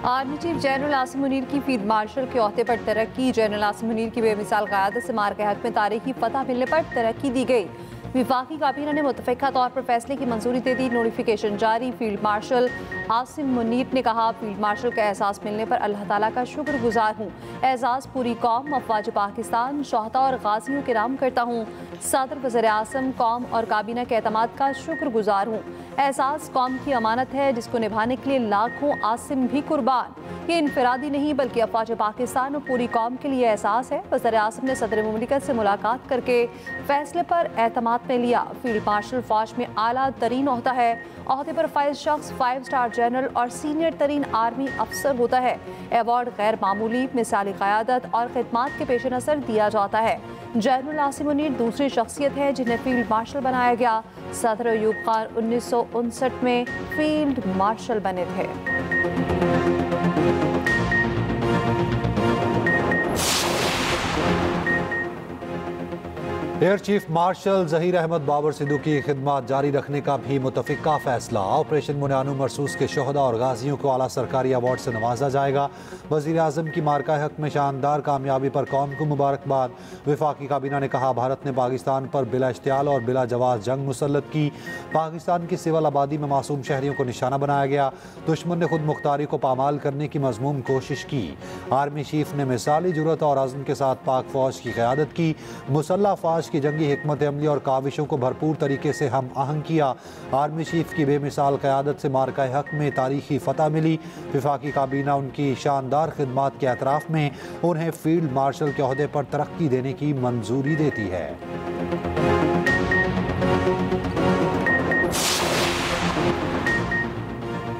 Army chief general Asim Munir की field marshal के ओहदे पर तरक्की। जनरल आसिम मुनीर की बेमिसाल क़यादत से मार के हक में तारीखी फतह मिलने पर तरक्की दी गई। विफाकी काबीना ने मुतफ़िक़ा तौर पर फैसले की मंजूरी दे दी। नोटिफिकेशन जारी। फील्ड मार्शल आसिम मुनीर ने कहा, फील्ड मार्शल का एहसास मिलने पर अल्लाह ताला का शुक्रगुजार हूँ। एजाज़ पूरी कौम, अफ़वाज पाकिस्तान, शहदा और गाजियों के नाम करता हूँ। सदर वज़ीर आज़म कौम और काबीना के एतमाद का शुक्रगुजार हूँ। एहसास कौम की अमानत है जिसको निभाने के लिए लाखों आसिम भी कुर्बान। ये इनफरादी नहीं बल्कि अफ़वाज पाकिस्तान और पूरी कौम के लिए एहसास है। वज़ीर आज़म ने सदर मुमलिकत से मुलाकात करके फैसले पर एतमाद में लिया। फील्ड मार्शल फौज में आला तरीन ओहदा है। ओहदे पर फाइज शख्स 5 स्टार जनरल और सीनियर तरीन आर्मी अफसर होता है। अवार्ड गैर मामूली, मिसाली क़यादत और खिदमात के पेश नज़र दिया जाता है। जनरल आसिम मुनीर दूसरी शख्सियत है जिन्हें फील्ड मार्शल बनाया गया। सदर अयूब खान 1959 में फील्ड मार्शल बने थे। Air chief marshal Zaheer Ahmed Babar Sidhu की खिदमत जारी रखने का भी मुतफ़िक़ा फ़ैसला। ऑपरेशन मुनानु मरसूस के शहदा और गाजियों को आला सरकारी अवार्ड से नवाजा जाएगा। वज़ीर आज़म की मार्का हक में शानदार कामयाबी पर कौम को मुबारकबाद। वफाकी काबीना ने कहा, भारत ने पाकिस्तान पर बिला इश्तियाल और बिला जवाज़ जंग मुसल्लत की। पाकिस्तान की सिविल आबादी में मासूम शहरियों को निशाना बनाया गया। दुश्मन ने खुद मुख्तारी को पामाल करने की मज़मूम कोशिश की। आर्मी चीफ ने मिसाली जुर्रत और अज़्म के साथ पाक फ़ौज की क़यादत की। मुसल्लह फ़ौज की जंगी हिकमत अमली और काविशों को भरपूर तरीके से हम आहंग किया। आर्मी चीफ की बेमिसाल क़यादत से मार्का हक में तारीखी फतह मिली। वफाकी काबीना उनकी शानदार खिदमात के एतराफ़ में उन्हें फील्ड मार्शल के ओहदे पर तरक्की देने की मंजूरी देती है।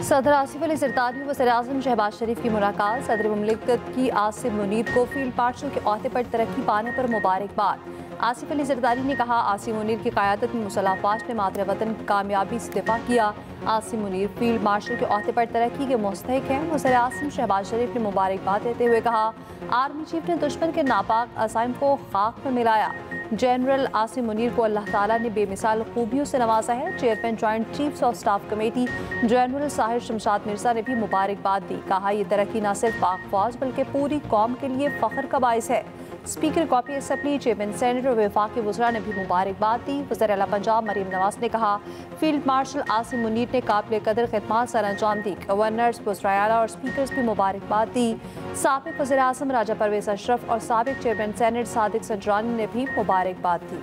सदर आसिफ अली ज़रदारी व वज़ीर आज़म शहबाज शरीफ की मुलाकात। सदर मुमलिकत की आसिम मुनीर को फील्ड मार्शल के ओहदे पर तरक्की पाने पर मुबारकबाद। आसिफ अली ज़रदारी ने कहा, आसिम मुनीर की क़यादत में मुसल्लह फ़ौज ने मातरे वतन कामयाबी से दिफा किया। आसिम मुनीर फील्ड मार्शल के ओहदे पर तरक्की के मुस्तहिक हैं। वज़ीर आज़म शहबाज शरीफ ने मुबारकबाद देते हुए कहा, आर्मी चीफ ने दुश्मन के नापाक अज़ाइम को खाक में मिलाया। जनरल आसिम मुनीर को अल्लाह ताला ने बेमिसाल खूबियों से नवाजा है। Chairman joint chiefs of staff committee general Sahir Shamshad Mirza ने भी मुबारकबाद दी। कहा, यह तरक्की न सिर्फ पाक फौज बल्कि पूरी कौम के लिए फ़ख्र का बाइस है। Speaker copy assembly, chairman senate और वफाकी वज़रा ने भी मुबारकबाद दी। वज़ीर आला पंजाब मरीम नवाज ने कहा, फील्ड मार्शल आसिम मुनीर ने काबिल कदर खिदमत सर अंजाम दी। गवर्नर्स, वज़राए आला और स्पीकर्स भी मुबारकबाद दी। साबिक़ वज़ीर आज़म राजा परवेज़ अशरफ और साबिक़ चेयरमैन सेनेट सादिक सजरानी ने भी मुबारकबाद दी।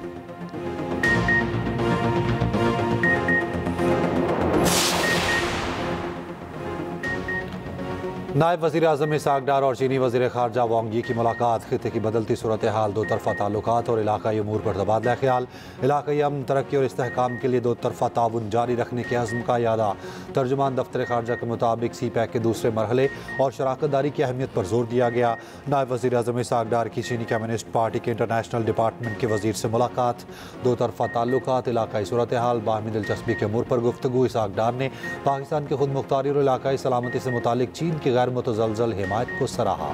नायब वज़ीर आज़म इसहाक़ डार और चीनी वज़ीर ख़ारजा वांग यी की मुलाकात। खित्ते की बदलती सूरत हाल, दो तरफ़ा ताल्लुकात और इलाक़ाई अमूर पर तबादला ख्याल। इलाक़ाई अमन, तरक्की और इस्तेहकाम के लिए दो तरफ़ा ताउन जारी रखने के अज़्म का यादा। तर्जुमान दफ्तर ख़ारजा के मुताबिक सी पैक के दूसरे मरहले और शराकत दारी की अहमियत पर जोर दिया गया। नायब वज़ीर आज़म इसहाक़ डार की चीनी कम्युनिस्ट पार्टी के इंटरनेशनल डिपार्टमेंट के वज़ीर से मुलाकात। दो तरफ़ा ताल्लुकात, इलाक़ाई सूरत हाल, बाहमी दिलचस्पी के अमूर पर गुफ्तगू। इसहाक़ डार ने पाकिस्तान की खुद मुख्तारी और इलाक़ाई सलामती से मुतालिक चीन की गैर मुतज़लज़ल हिमायत को सराहा।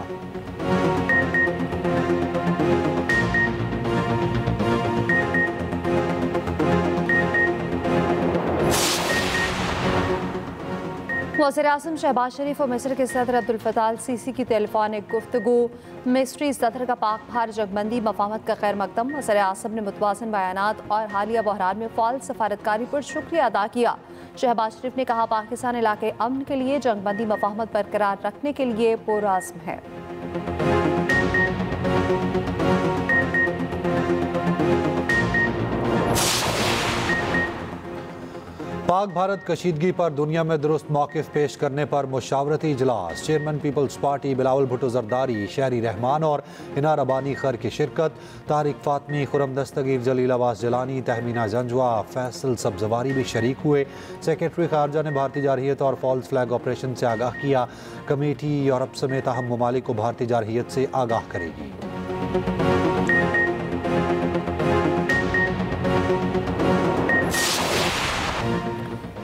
वज़ीर आज़म शहबाज शरीफ और मिस्र के सदर अब्दुल फताह अल सीसी की टेलीफोनिक गुफ्तगू। मिस्री सदर का पाक भार जगबंदी मफाहमत का खैर मकदम। वज़ीर आज़म ने मुतवाज़िन बयानात और हालिया बहरान में फ़ाल सफारतकारी पर शुक्रिया अदा किया। शहबाज शरीफ ने कहा, पाकिस्तान इलाके अमन के लिए जंगबंदी मफाहमत बरकरार रखने के लिए पुरअज़्म है। पाक भारत कशीदगी पर दुनिया में दुरुस्त मौक़िफ़ पेश करने पर मुशावरती इजलास। Chairman peoples party Bilawal Bhutto Zardari, Sherry Rehman और हिना रबानी खर की शिरकत। तारिक फ़ातमी, खुरम दस्तगीर, जलील अब्बास जलानी, तहमीना जंजवा, फैसल सब्ज़वारी भी शरीक हुए। सेक्रेटरी ख़ारजा ने भारतीय जारहियत और फॉल्स फ्लैग ऑपरेशन से आगाह किया। कमेटी यूरोप समेत अहम ममालिक को भारतीय जारहियत से आगाह करेगी।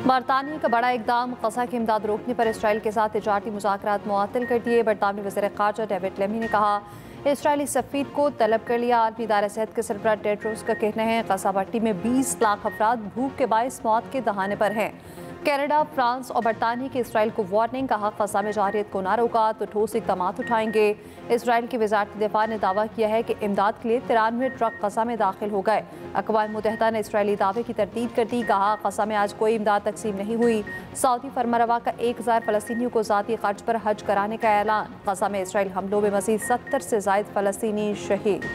बरतानिया का बड़ा इकदाम, ग़ज़ा की इमदाद रोकने पर इसराइल के साथ तिजारती मुज़ाकरात मुअत्तल कर दिए। बरतानवी वज़ीर ख़ारजा डेविड लेमी ने कहा, इसराइली सफीर को तलब कर लिया। आलमी इदारा सेहत के सरबराह टेड्रोस का कहना है गजा पट्टी में 20 लाख अफराद भूख के बायस मौत के दहाने पर हैं। कनाडा, फ्रांस और बरतानिया की इसराइल को वार्निंग, कहा गजा में जारियत को ना रोका तो ठोस इक़दाम उठाएंगे। इसराइल की वज़ारत दिफा ने दावा किया है कि इमदाद के लिए 93 ट्रक गजा में दाखिल हो गए। अक़वाम मुत्तहिदा ने इसराइली दावे की तरदीद कर दी, कहा गजा में आज कोई इमदाद तकसीम नहीं हुई। सऊदी फरमारवा का 1000 फ़लस्तीनियों को ज़ाती खर्च पर हज कराने का ऐलान। गजा में इसराइल हमलों में मज़ीद 70 से ज़ायद फ़लस्तीनी शहीद।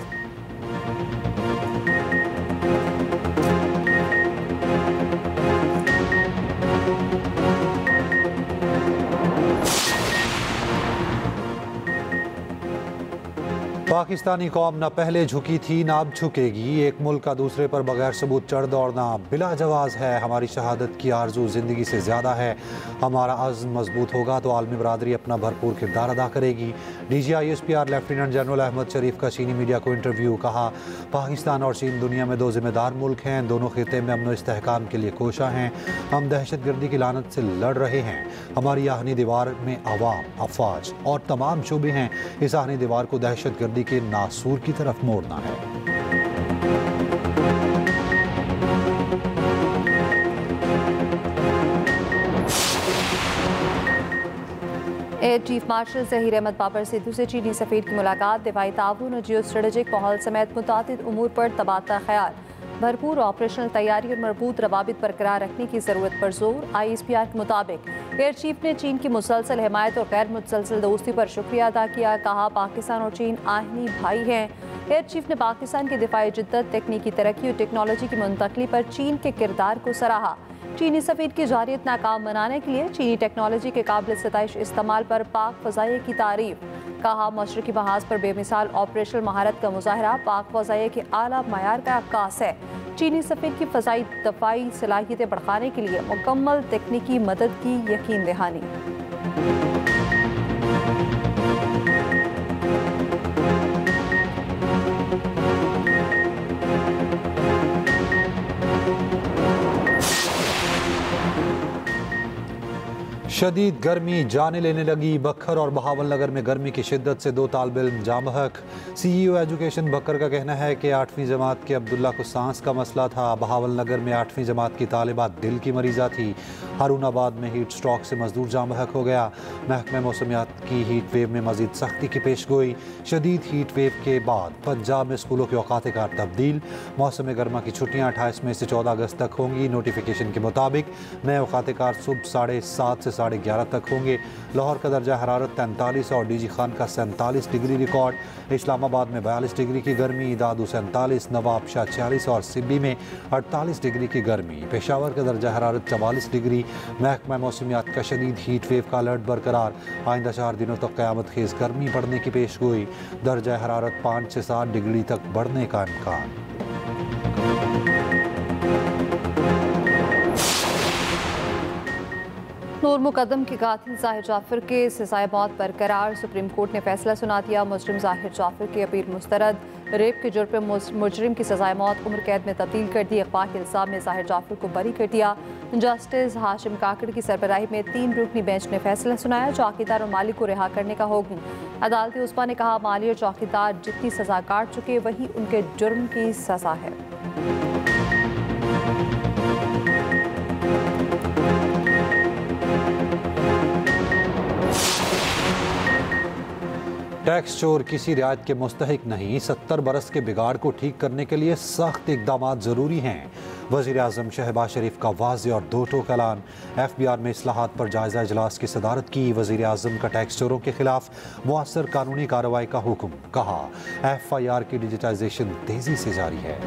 पाकिस्तानी कौम न पहले झुकी थी न अब झुकेगी। एक मुल्क का दूसरे पर बगैर सबूत चढ़ दौड़ना बिला जवाज है। हमारी शहादत की आरजू ज़िंदगी से ज़्यादा है। हमारा अज़्म मजबूत होगा तो आलमी बरादरी अपना भरपूर किरदार अदा करेगी। DGI/SPR लेफ्टिनेंट जनरल अहमद शरीफ का चीनी मीडिया को इंटरव्यू। कहा, पाकिस्तान और चीन दुनिया में दो जिम्मेदार मुल्क हैं। दोनों खिते में अमन इस्तेहकाम के लिए कोशा हैं। हम दहशतगर्दी की लानत से लड़ रहे हैं। हमारी आहनी दीवार में अवाम, अफवाज और तमाम शोबे हैं। इस आहनी दीवार को दहशतगर्दी के नासूर की तरफ मोड़ना है। Air chief marshal Zaheer Ahmed Babar Sidhu से चीनी सफीर की मुलाकात। दिफाई ताउन और जियो स्ट्रेटेजिक माहौल समेत मुतादिद उमूर पर तबादला ख्याल। भरपूर ऑपरेशनल तैयारी और मरबूत रवाबित बरकरार रखने की ज़रूरत पर जोर। ISPR के मुताबिक एयर चीफ ने चीन की मुसलसल हिमायत और गैर मुसलसल दोस्ती पर शुक्रिया अदा किया। कहा, पाकिस्तान और चीन आहनी भाई हैं। एयर चीफ ने पाकिस्तान की दिफाई जिद्दत, तकनीकी तरक्की और टेक्नोलॉजी की मुंतकली पर चीन के किरदार को सराहा। चीनी सफीर की जारियत नाकाम बनाने के लिए चीनी टेक्नोलॉजी के काबिल सताइश इस्तेमाल पर पाक फ़ज़ाइया की तारीफ। कहा, मशरक़ी महाज पर बेमिसाल ऑपरेशनल महारत का मुजाहरा पाक फ़ज़ाइया के आला मयार का अक्कास है। चीनी सफीर की फ़ज़ाई दफ़ाई सलाहियतें बढ़ाने के लिए मुकम्मल तकनीकी मदद की यकीन दहानी। शदीद गर्मी जाने लेने लगी। बखर और बहावल नगर में गर्मी की शिद्दत से 2 तालिब इल्म जाँ बहक। CEO एजुकेशन बखर का कहना है कि 8वीं जमात के अब्दुल्ला को सांस का मसला था। बहावल नगर में 8वीं जमात की तालिबा दिल की मरीजा थी। हारूनाबाद में हीट स्ट्रोक से मजदूर जाँ बहक हो गया। महकमे मौसमियात की हीट वेव में मजीद सख्ती की पेश गोई। शदीद हीट वेव के बाद पंजाब में स्कूलों के औकात कार तब्दील। मौसम गर्मा की छुट्टियाँ 28 मई से 14 अगस्त तक होंगी। नोटिफिकेशन के मुताबिक नए औकात कार सुबह 7:30 से 11:30 तक होंगे। लाहौर का दर्जा हरारत 43 और DG खान का 47 डिग्री रिकॉर्ड। इस्लामाबाद में 42 डिग्री की गर्मी, दादू 47, नवाबशाह 46 और सिब्बी में 48 डिग्री की गर्मी। पेशावर का दर्जा हरारत 44 डिग्री। महकमा मौसमियात का शदीद हीट वेव का अलर्ट बरकरार। आइंदा 4 दिनों तक क़यामत खेज गर्मी बढ़ने की पेश गोई। दर्जा हरारत 5 से 7 डिग्री तक बढ़ने का इम्कान। नूर मुकदम के कातिल ज़ाहिर जाफर के सज़ाए मौत बरकरार। सुप्रीम कोर्ट ने फैसला सुना दिया। मुजरिम ज़ाहिर जाफर की अपील मुस्तरद। रेप के जुर्म पर मुजरिम की सज़ाए मौत उम्र कैद में तब्दील कर दी। अगवा के इल्ज़ाम में ज़ाहिर जाफर को बरी कर दिया। जस्टिस हाशिम काकड़ की सरबराही में 3 रुकनी बेंच ने फैसला सुनाया। चौकीदार और मालिक को रिहा करने का हुक्म। अदालती उस्मा ने कहा, माली और चौकीदार जितनी सज़ा काट चुके वही उनके जुर्म की सज़ा है। टैक्स चोर किसी रियायत के मुस्तहिक नहीं। 70 बरस के बिगाड़ को ठीक करने के लिए सख्त इकदाम ज़रूरी हैं। वज़ीर आज़म शहबाज शरीफ का वाज़ेह और दो टोक ऐलान। FBR में इस्लाहात पर जायज़ा इजलास की सदारत की। वज़ीर आज़म का टैक्स चोरों के खिलाफ मुअस्सर कानूनी कार्रवाई का हुक्म। कहा, FIR की डिजिटाइजेशन तेज़ी से जारी है।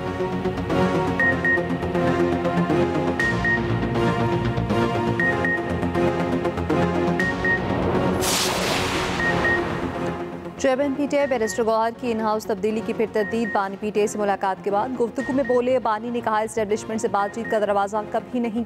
चेयरमैन PTA बैरिस्टर गौहर की इन हाउस तब्दीली की फिर तरदीद। बानी PTA से मुलाकात के बाद गुफ्तगू में बोले। बानी ने कहा, इस्टेब्लिशमेंट से बातचीत का दरवाज़ा कभी नहीं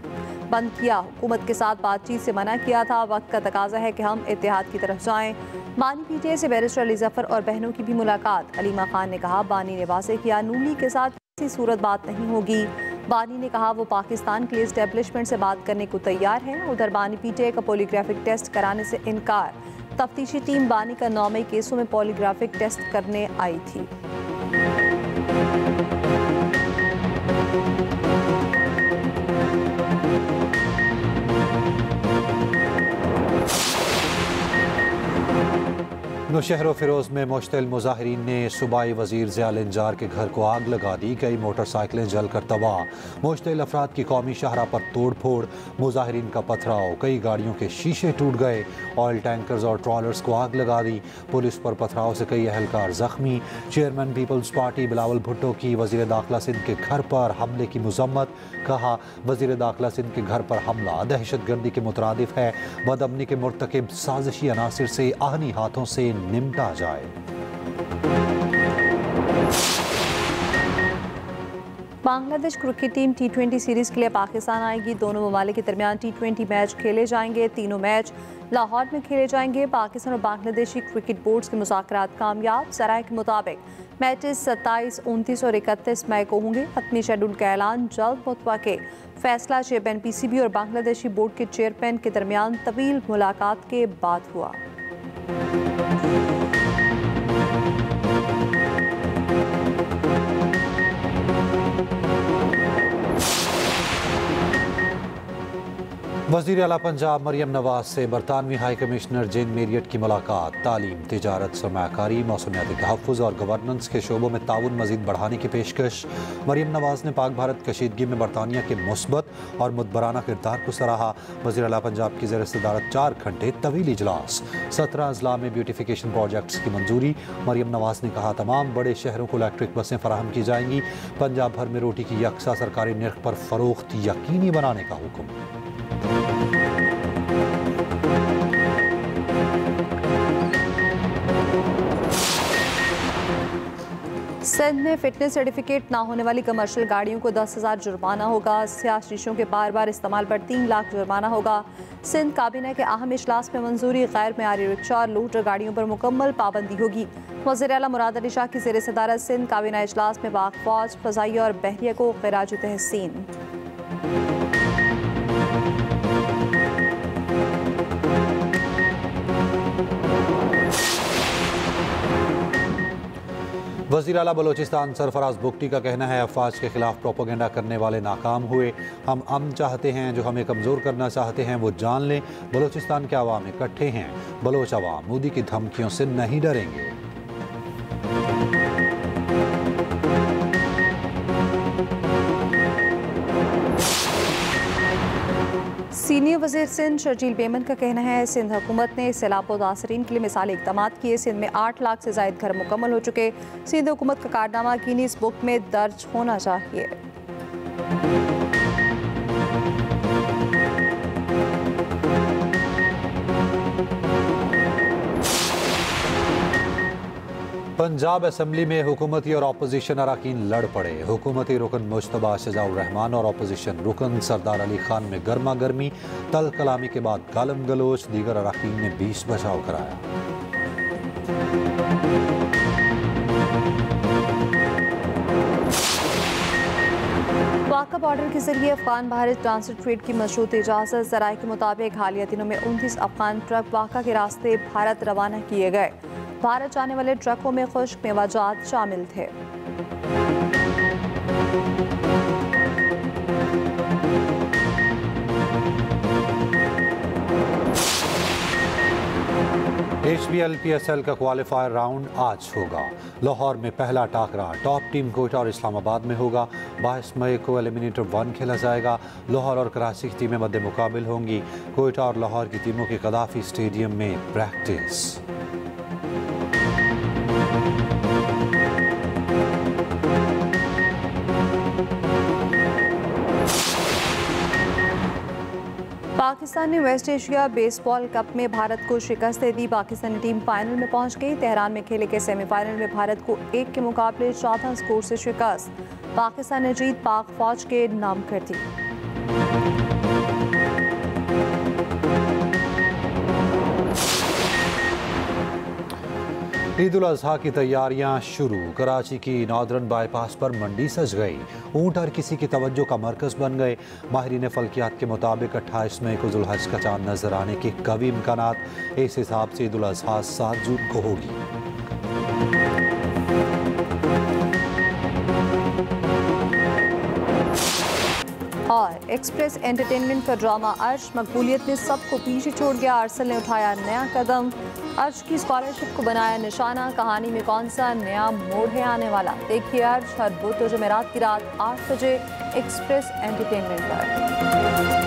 बंद किया। हुकूमत के साथ बातचीत से मना किया था। वक्त का तकाजा है कि हम इत्तेहाद की तरफ जाएं। बानी PTA से बैरिस्टर अली जफर और बहनों की भी मुलाकात। अलीमा खान ने कहा, बानी ने वाज़ेह किया नूनी के साथ किसी सूरत बात नहीं होगी। बानी ने कहा, वो पाकिस्तान के लिए इस्टेब्लिशमेंट से बात करने को तैयार है। उधर बानी PTA का पॉलीग्राफिक टेस्ट कराने से इनकार। तफ्तीशी टीम बानी का 9 मई केसों में पॉलीग्राफिक टेस्ट करने आई थी। नौशहर फिरोज में मुश्तिल मुजाहिरीन ने सूबाई वजीर ज़ियाउल इंजार के घर को आग लगा दी। कई मोटरसाइकिलें जलकर तबाह। मुश्तिल अफराद की कौमी शाहरा पर तोड़ फोड़, मुजाहिरीन का पथराव, कई गाड़ियों के शीशे टूट गए। ऑयल टैंकर्स और ट्रॉलर्स को आग लगा दी। पुलिस पर पथराव से कई अहलकार जख्मी। Chairman peoples party Bilawal Bhutto की वजीर दाखिला सिंध के घर पर हमले की मजम्मत। कहा, वजीर दाखिला सिंध के घर पर हमला दहशत गर्दी के मुतरादिफ है। बदअमनी के मुर्तकिब साजिशी अनासिर से आहनी हाथों से निमटा जाए। Bangladesh cricket team T20 series के लिए पाकिस्तान आएगी। दोनों ममालिक के दरमियान T20 मैच खेले जाएंगे। तीनों मैच लाहौर में खेले जाएंगे। पाकिस्तान और बांग्लादेशी क्रिकेट बोर्ड्स के मुज़ाकरात कामयाब। सराय के मुताबिक मैचेस 27, 29 और 31 मई को होंगे। हतमी शेड्यूल का ऐलान जल्द मुतवक्के। फैसला चेयरमैन PCB और बांग्लादेशी बोर्ड के चेयरमैन के दरमियान तवील मुलाकात के बाद हुआ। वज़ीर आला पंजाब मरियम नवाज से बरतानवी हाई कमिश्नर जेन मेरियट की मुलाकात। तालीम, तिजारत, सरमायाकारी, मौसमियाती तहफ़्फ़ुज़ और गवर्नेंस के शोबों में ताउन मज़ीद बढ़ाने की पेशकश। मरियम नवाज ने पाक भारत कशीदगी में बरतानिया के मुस्बत और मुदबराना किरदार को सराहा। वज़ीर आला पंजाब की ज़ेर सदारत 4 घंटे तवील इजलास। 17 अजला में ब्यूटिफिकेशन प्रोजेक्ट्स की मंजूरी। मरियम नवाज ने कहा, तमाम बड़े शहरों को इलेक्ट्रिक बसें फराहम की जाएंगी। पंजाब भर में रोटी की यकसा सरकारी निर्ख पर फ़रोख्त यकीनी बनाने का हुक्म। सिंध में फिटनेस सर्टिफिकेट ना होने वाली कमर्शियल गाड़ियों को 10,000 जुर्माना होगा। स्याह शीशों के बार बार इस्तेमाल पर 3 लाख जुर्माना होगा। सिंध काबीना के अहम इजलास में मंजूरी। गैर मेयारी रिक्शा और लोडर गाड़ियों पर मुकम्मल पाबंदी होगी। वज़ीर आला मुराद अली शाह की ज़ेर सदारत सिंध काबीना इजलास में पाक फौज, फ़ज़ाइया और बहरिया को ख़िराज तहसीन। वज़ीर आला बलोचिस्तान सरफराज बुगटी का कहना है, अफवाज के खिलाफ प्रोपोगेंडा करने वाले नाकाम हुए। हम अमन चाहते हैं, जो हमें कमज़ोर करना चाहते हैं वो जान लें। बलोचिस्तान के अवाम इकट्ठे हैं। बलोच अवाम मोदी की धमकियों से नहीं डरेंगे। सीनियर वज़ीर सिंध शर्जील बेमन का कहना है, सिंध हुकूमत ने सैलाब मुतासरीन के लिए मिसाली इक़दाम किए। सिंध में 8 लाख से ज़ायद घर मुकम्मल हो चुके। सिंध हुकूमत का कारनामा गिनीज बुक में दर्ज होना चाहिए। पंजाब असम्बली में हुकूमती और अपोजिशन अरकान लड़ पड़े। हुकूमती रुकन मुश्तबा शजाउर रहमान और अपोजिशन रुकन सरदार अली खान में गर्मा गर्मी। तल कलामी के बाद गालम गलोच। दीगर अरकान ने 20 बचाव कराया। वाक़ा बॉर्डर के जरिए अफगान भारत ट्रांसिट ट्रेड की मशरूत इजाज़त। ज़राए के मुताबिक हालिया दिनों में 29 अफगान ट्रक वाक़ा के रास्ते भारत रवाना किए गए। भारत जाने वाले ट्रकों में खुश्क मेवाजात शामिल थे। HBL PSL का क्वालिफायर राउंड आज होगा। लाहौर में पहला टाकरा टॉप टीम कोयटा और इस्लामाबाद में होगा। 22 मई को एलिमिनेटर 1 खेला जाएगा। लाहौर और कराची की टीमें मद्दे मुकाबिल होंगी। कोयटा और लाहौर की टीमों की कदाफी स्टेडियम में प्रैक्टिस। पाकिस्तान ने वेस्ट एशिया बेसबॉल कप में भारत को शिकस्त दे दी। पाकिस्तानी टीम फाइनल में पहुंच गई। तेहरान में खेले गए सेमीफाइनल में भारत को 1 के मुकाबले 14 स्कोर से शिकस्त। पाकिस्तान ने जीत पाक फौज के नाम कर दी। ईद उल अजहा की तैयारियां शुरू। कराची की नॉर्दर्न बाईपास पर मंडी सज गई। ऊंट हर किसी की तवज्जो का मरकज बन गए। माहिरीन फल्कियात के मुताबिक 28 मई को जुल्हज का चांद नजर आने के कवी इम्कानात। इस हिसाब से ईद उल अजहा 7 जून को होगी। और एक्सप्रेस एंटरटेनमेंट का ड्रामा अर्श मकबूलियत ने सबको पीछे छोड़ गया। आर्सल ने उठाया नया कदम। अर्श की स्कॉलरशिप को बनाया निशाना। कहानी में कौन सा नया मोड़ है आने वाला, देखिए अर्श हर बुध और जुमेरात की रात 8 बजे एक्सप्रेस एंटरटेनमेंट पर।